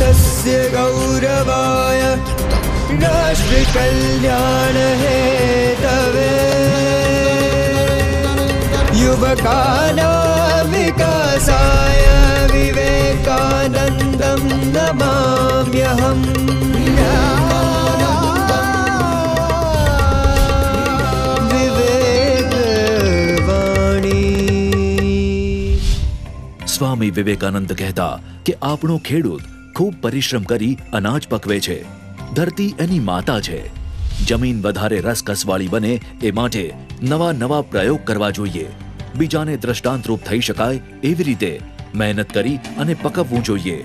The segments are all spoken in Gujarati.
देशस्य गौरवाय राष्ट्र कल्याण हेतवे युवकानां विकासाय विवेकानन्दं नमाम्यहम्। સ્વામી વિવેકાનંદ કહેતા કે આપણો ખેડૂત ખૂબ પરિશ્રમ કરી અનાજ પકવે છે। ધરતી એની માતા છે। જમીન વધારે રસકસવાળી બને એ માટે નવા નવા પ્રયોગ કરવા જોઈએ। બીજાને દ્રષ્ટાંતરૂપ થઈ શકાય એવી રીતે મહેનત કરી અને પકવવું જોઈએ।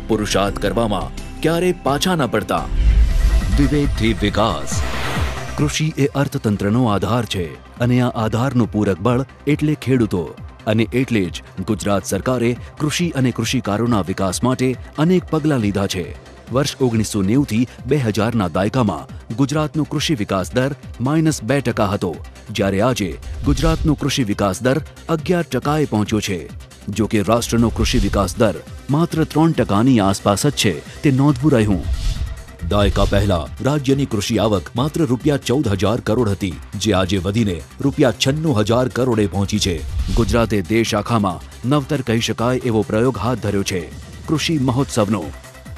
પુરુષાર્થ કરવામાં ક્યારે પાછા ન પડતા। વિવેકથી વિકાસ। કૃષિ એ અર્થતંત્રનો આધાર છે અને આ આધારનું પૂરક બળ એટલે ખેડૂતો। અને એટલે જ ગુજરાત સરકારે કૃષિ અને કૃષિકારોના વિકાસ માટે અનેક પગલાં લીધા છે। વર્ષ 1990 થી 2000ના દાયકામાં ગુજરાતનો કૃષિ વિકાસ દર -2% હતો, જ્યારે આજે ગુજરાતનો કૃષિ વિકાસ દર 11%એ પહોંચ્યો છે। જો કે રાષ્ટ્રનો કૃષિ વિકાસ દર માત્ર 3%ની આસપાસ જ છે, તે નોંધવું રહ્યું। દાયકા પહેલા રાજ્યની કૃષિ આવક માત્ર ₹14,000 કરોડ હતી, જે આજે વધીને ₹96,000 કરોડે પહોંચી છે। ગુજરાતે દેશ આખામાં નવતર કહી શકાય એવો પ્રયોગ હાથ ધર્યો છે, કૃષિ મહોત્સવનો,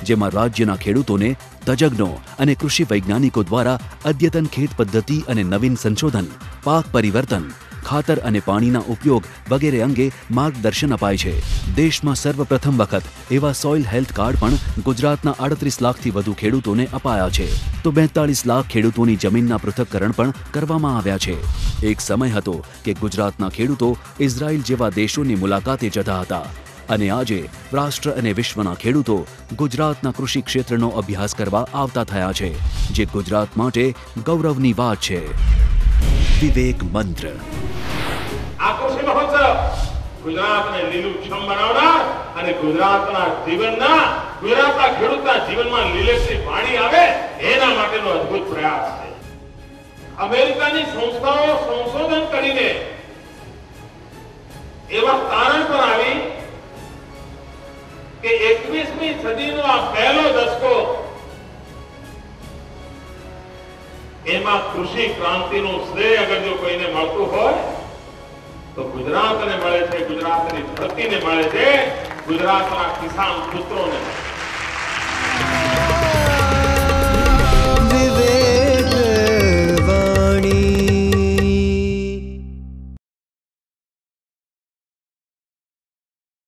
જેમાં રાજ્યના ખેડૂતોને તજજ્ઞો અને કૃષિ વૈજ્ઞાનિકો દ્વારા અદ્યતન ખેત પદ્ધતિ અને નવીન સંશોધન, પાક પરિવર્તન, ખાતર અને પાણીના ઉપયોગ વગેરે અંગે માર્ગદર્શન અપાય છે। દેશમાં સર્વપ્રથમ વખત એવા સોઇલ હેલ્થ કાર્ડ પણ ગુજરાતના 38 લાખથી વધુ ખેડૂતોને અપાયા છે, તો 42 લાખ ખેડૂતોની જમીનના પૃથ્થકરણ પણ કરવામાં આવ્યા છે। એક સમય હતો કે ગુજરાતના ખેડૂતો ઇઝરાયલ જેવા દેશોની મુલાકાતે જતા હતા, અને આજે રાષ્ટ્ર અને વિશ્વના ખેડૂતો ગુજરાતના કૃષિ ક્ષેત્રનો અભ્યાસ કરવા આવતા થયા છે, જે ગુજરાત માટે ગૌરવની વાત છે। વિવેક મંત્ર। આ કૃષિ મહોત્સવ ગુજરાતને લીલુંછમ બનાવનાર અને ગુજરાતના ખેડૂતના જીવનમાં લીલેશની પાણી આવે એના માટેનો અદ્ભુત પ્રયાસ છે। અમેરિકાની સંસ્થાઓ સંશોધન કરીને એવા તારણ પર આવી કે 21મી સદીનો આ પહેલો દશકો એમાં કૃષિ ક્રાંતિનું શ્રેય અગર જો કોઈને મળતું હોય તો ગુજરાતને મળે છે, ગુજરાતની ધરતીને મળે છે, ગુજરાતના કિસાન પુત્રોને।